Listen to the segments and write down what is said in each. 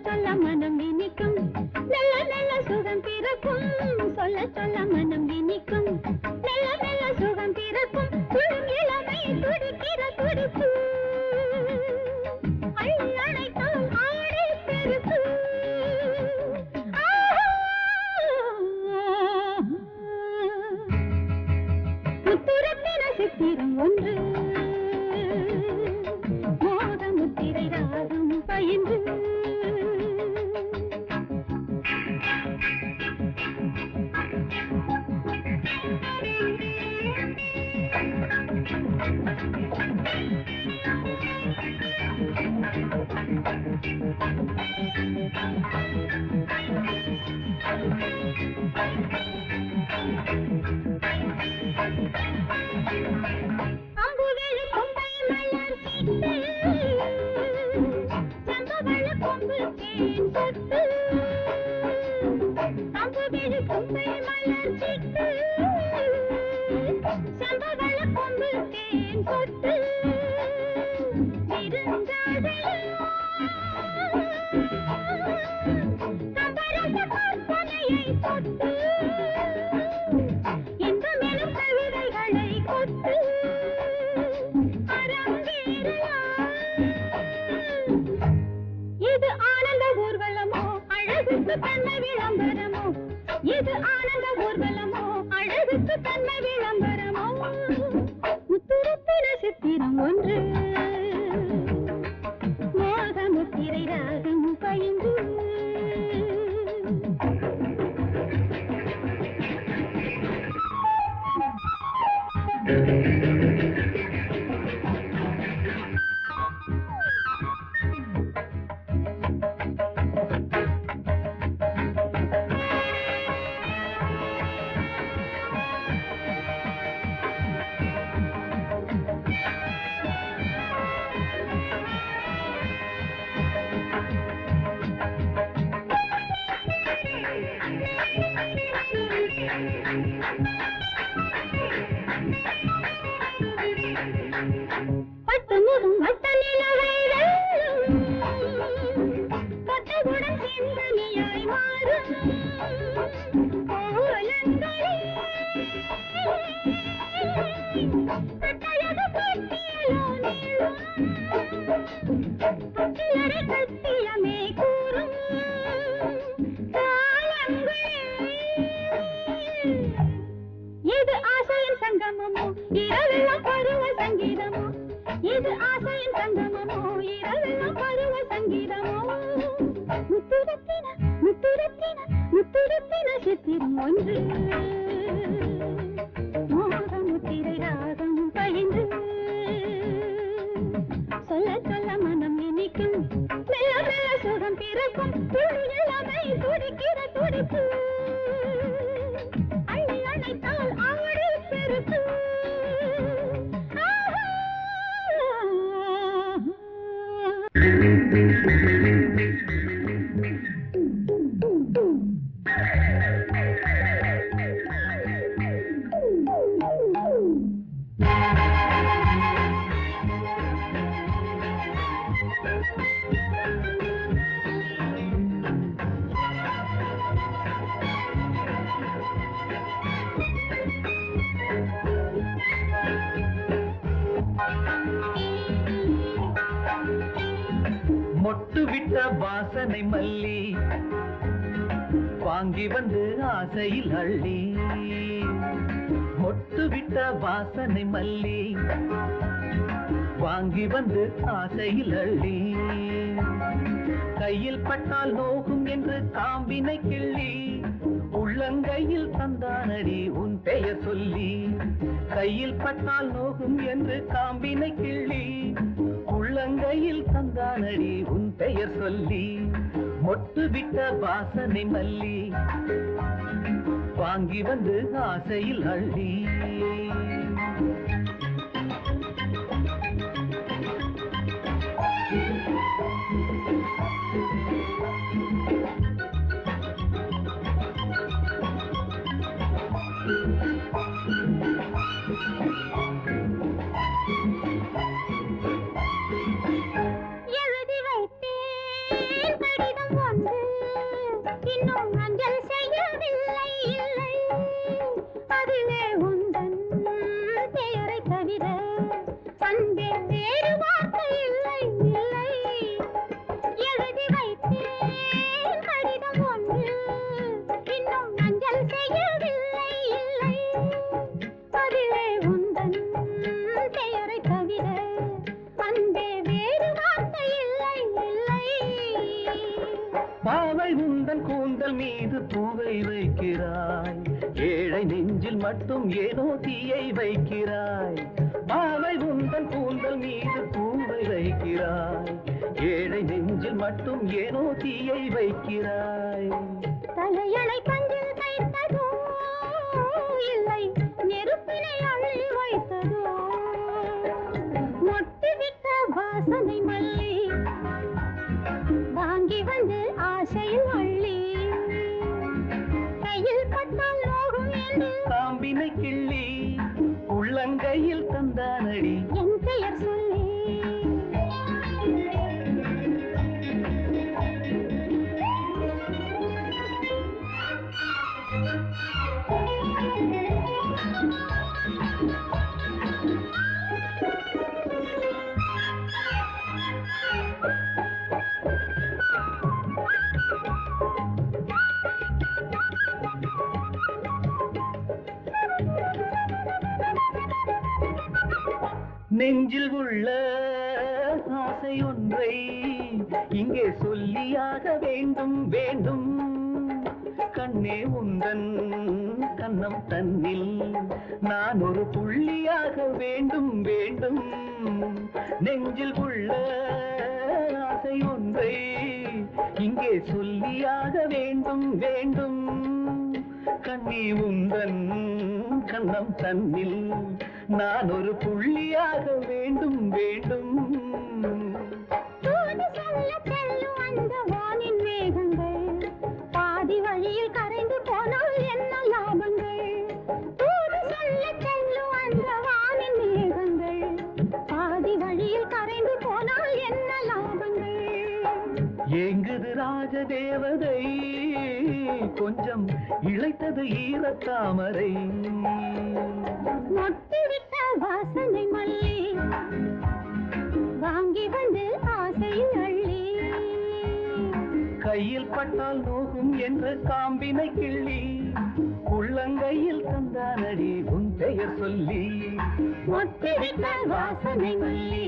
சொல்ல மனம் இனிக்கும் நல்ல நல்ல சுகம் பிறக்கும் சொல்ல சொல்ல மனம் இனிக்கும் நல்ல நல்ல சுகம் பிறக்கும் துடும் இளமை துடிக்கிற துடிப்பு அழைத்தால் ஆடை பெருக்கு முத்துரத்தின சித்திரம் ஒன்று மோகமுத்திரை ராகம் பயின்று இது ஆனந்த ஊர்வலமோ அழகுக்கு தன்மை விளம்பரமோ முத்துரத்தின சித்திரம் ஒன்று மோகமுத்திரை ராகம் பயின்று வாசனை மல்லி வாங்கி வந்து ஆசையில் அள்ளி மொட்டு விட்ட வாசனை மல்லி வாங்கி வந்து ஆசையில் அள்ளி கையில் பட்டால் நோகும் என்று காம்பினை கிள்ளி உள்ளங்கையில் தந்தானடி உன் பெயர் சொல்லி கையில் பட்டால் நோகும் என்று காம்பினை கிள்ளி உள்ளங்கையில் தந்தானடி உன் பெயர் சொல்லி மொட்டு விட்ட வாசனை மல்லி வாங்கி வந்து ஆசையில் அள்ளி எழுதி வைத்தேன் கடிதம் பாவை உந்தன் கூந்தல் மீது பூவை வைக்கிறாய், ஏழை நெஞ்சில் மட்டும் ஏனோ தீயை வைக்கிறாய். பாவை உந்தன் கூந்தல் மீது பூவை வைக்கிறாய், ஏழை நெஞ்சில் மட்டும் ஏனோ தீயை வைக்கிறாய். தலையணை பஞ்சில் தைத்ததோ இல்லை நெருப்பினை அள்ளி வைத்ததோ, மொட்டுவிட்ட வாசனை மல்லி வாங்கி வந்து ஆசையில் அள்ளி, கையில் பட்டால் நோகும் என்று காம்பினை கிள்ளி உள்ளங்கையில் தந்தானடி என் பெயர் சொல்லி. நெஞ்சில் உள்ள ஆசை ஒன்றை இங்கே சொல்லியாக வேண்டும் வேண்டும். கண்ணே உந்தன் கண்ணம் தன்னில் நான் ஒரு புள்ளியாக வேண்டும் வேண்டும். நெஞ்சில் உள்ள ஆசை ஒன்றை இங்கே சொல்லியாக வேண்டும் வேண்டும். கண்ணி உந்தன் கண்ணம் தன்னில் நான் ஒரு புள்ளியாக வேண்டும் வேண்டும். தூது சொல்ல செல்லும் அந்த வானின் மேகங்கள் பாதி வழியில் கரைந்து போனால் என்ன லாபங்கள். தூது சொல்ல செல்லும் அந்த வானின் மேகங்கள் பாதி வழியில் கரைந்து போனால் என்ன லாபங்கள். ஏங்குது ராஜதேவதை கொஞ்சம் இழைத்தது ஈரத்தாமரை, மொட்டுவிட்ட வாசனை மல்லி வாங்கி வந்து ஆசையில் அள்ளி, கையில் பட்டால் நோகும் என்ற காம்பினை கிள்ளி உள்ளங்கையில் தந்தானடி உன் பெயர் சொல்லி. மொட்டுவிட்ட வாசனை மல்லி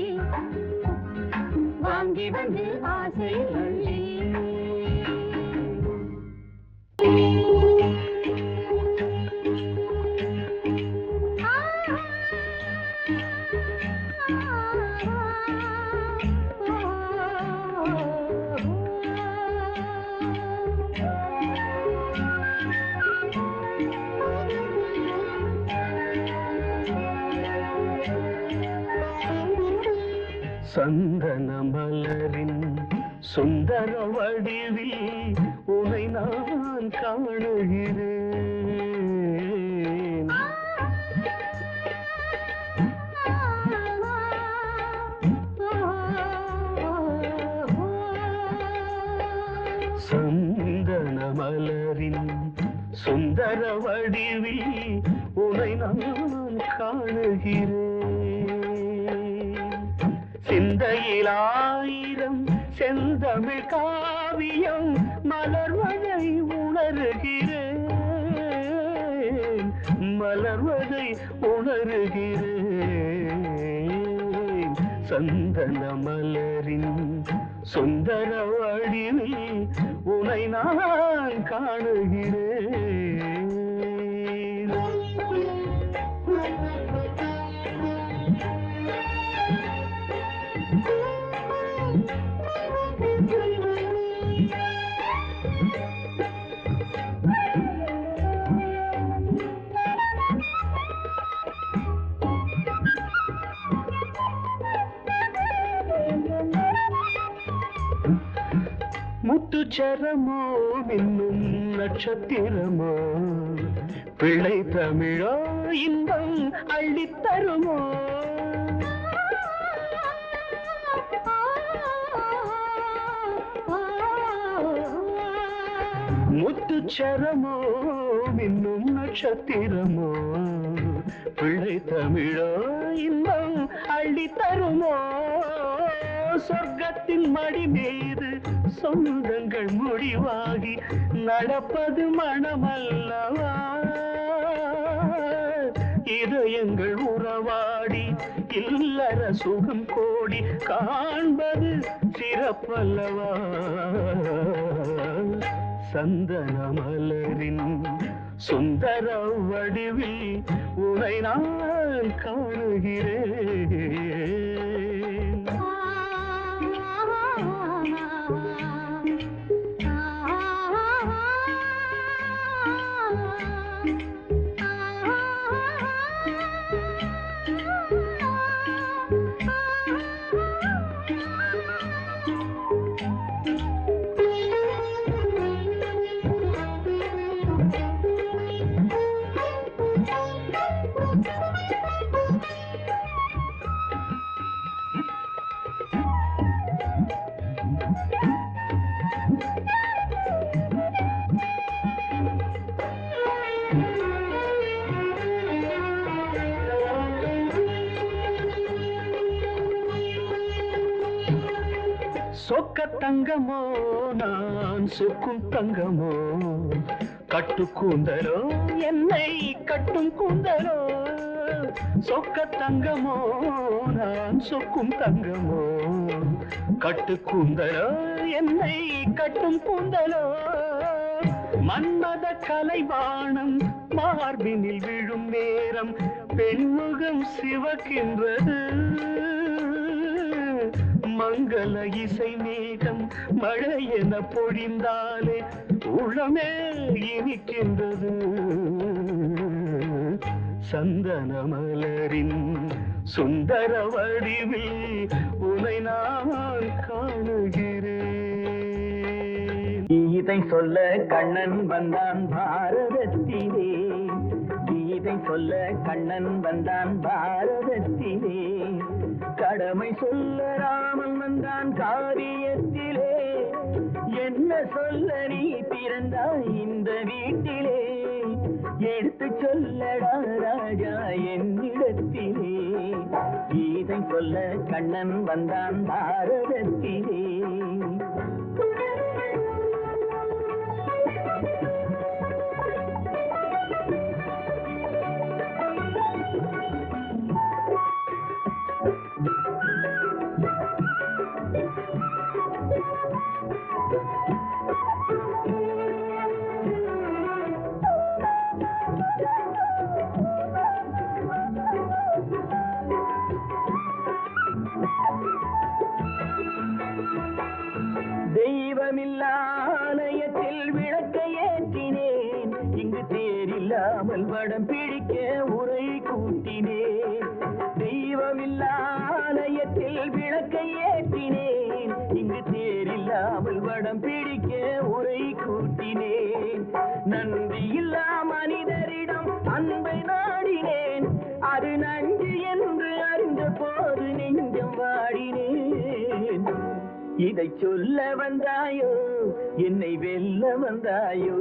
வாங்கி வந்து ஆசையில் அள்ளி. சந்தன மலரின் சுந்தர வடிவில் உனை நான் காணுகிறேன். சந்தன மலரின் சுந்தர வடிவில் உனை நான் காணுகிறேன். சிந்தையில் ஆயிரம் செந்தமிழ் காவியம் மலர்வதை உணர்கிறேன், மலர்வதை உணர்கிறேன். சந்தன மலரின் சுந்தர வடிவில் உனை நான் காணுகிறேன். முத்துச்சரமோ மின்னும் நட்சத்திரமோ பிள்ளை தமிழோ இன்பம் அள்ளித்தருமோ. முத்துச்சரமோ மின்னும் நட்சத்திரமோ பிள்ளை தமிழோ இன்பம் அள்ளித்தருமோ. சொர்க்கத்தின் மடி மீது சொந்தங்கள் முடிவாகி நடப்பது மனமல்லவா. இதயங்கள் உறவாடி இல்லற சுகம் கோடி காண்பது சிறப்பல்லவா. சந்தன மலரின் சுந்தர வடிவில் உனை நான் காணுகிறேன். சொக்க தங்கமோ நான் சொக்கும் தங்கமோ, கட்டு கூந்தலோ என்னை கட்டும் கூந்தலோ. சொக்க தங்கமோ நான் சொக்கும் தங்கமோ, கட்டு கூந்தலோ என்னை கட்டும் கூந்தலோ. மன்மத கலைவாணம் மார்பினில் விழும் நேரம் பெண்முகம் சிவக்கின்றது. மங்கள இசை மேகம் மழை என பொழிந்தாலே உளமே இனிக்கின்றது. சந்தன மலரின் சுந்தர வடிவில் உனை நான் காணுகிறேன். கீதை சொல்ல கண்ணன் வந்தான் பாரதத்திலே, கீதை சொல்ல கண்ணன் வந்தான் பாரதத்திலே. கடமை சொல்ல ராமன் வந்தான் காரியத்திலே. என்ன சொல்ல நீ பிறந்தாய் இந்த வீட்டிலே, எடுத்து சொல்லடா ராஜா என்னிடத்திலே. கீதை சொல்ல கண்ணன் வந்தான் பாரதத்திலே. தெய்வமில்லாலயத்தில் விளக்கை ஏற்றினேன், இங்கு தேரில்லாமல் வடம் பிடிக்க உரை கூட்டினேன். தெய்வமில்லாலயத்தில் விளக்கை ஏற்றினேன், இங்கு தேரில்லாமல் வடம் பிடிக்க உரை கூட்டினேன். நன்றியில்லா மனிதரிடம் அன்பை நாடினேன், அது நன்றி என்று அறிந்த போது நெஞ்சம் வாடினேன். இதை சொல்ல வந்தாயோ என்னை வெல்ல வந்தாயோ.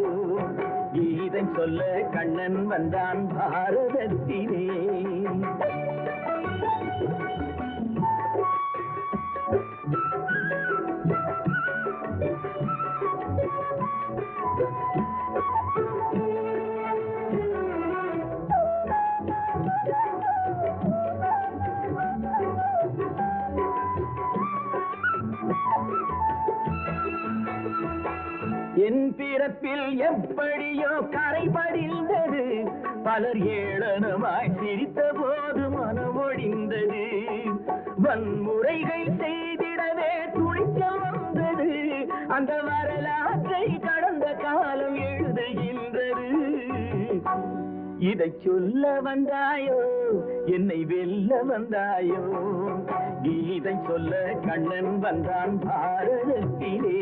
கீதை சொல்ல கண்ணன் வந்தான் பாரதத்திலே. என் பிறப்பில் எப்படியோ கரை படிந்தது, பலர் ஏளனமாய் சிரித்த போது மனம் ஒழிந்தது. வன்முறைகள் செய்திடவே துணிச்சல் வந்தது, அந்த வரலாற்றை கடந்த காலம் எழுதுகின்றது. இதை சொல்ல வந்தாயோ என்னை வெல்ல வந்தாயோ. கீதை சொல்ல கண்ணன் வந்தான் பாரதத்திலே.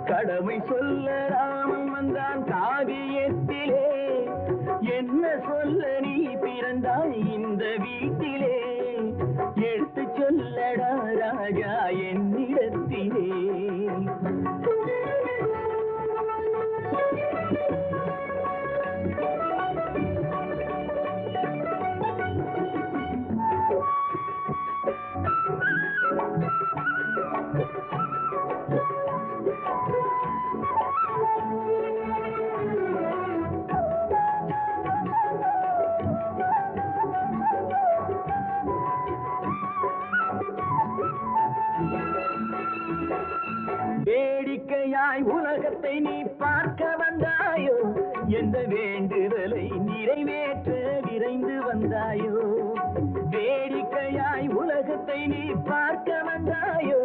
கடமை சொல்ல ராமன் வந்தான் காவியத்திலே. என்ன சொல்ல நீ பிறந்தாய் இந்த வீட்டிலே, எடுத்து சொல்லடா ராஜா என்னிடத்திலே. வேடிக்கையாய் உலகத்தை நீ பார்க்க வந்தாயோ, எந்த வேண்டுதலை நிறைவேற்ற விரைந்து வந்தாயோ. வேடிக்கையாய் உலகத்தை நீ பார்க்க வந்தாயோ,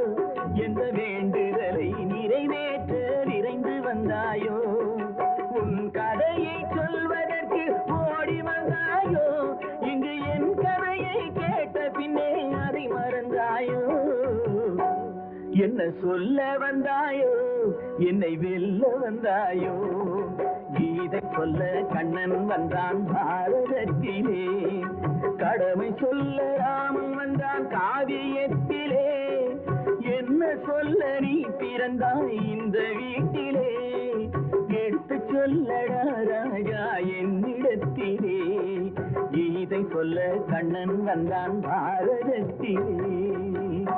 எந்த வேண்டுதலை நிறைவேற்ற விரைந்து வந்தாயோ. உன் கதையை சொல்வதற்கு ஓடி வந்தாயோ, இங்கு என் கதையை கேட்ட பின்னே அதை மறந்தாயோ. என்ன சொல்ல வந்தாயோ, என்னை வெல்ல வந்தாயோ. கீதை சொல்ல கண்ணன் வந்தான் பாரதத்திலே, கடமை சொல்ல ராமன் வந்தான் காவியத்திலே. என்ன சொல்ல நீ பிறந்தாய் இந்த வீட்டிலே, எடுத்து சொல்லடா ராஜா என்னிடத்திலே. கீதை சொல்ல கண்ணன் வந்தான் பாரதத்திலே.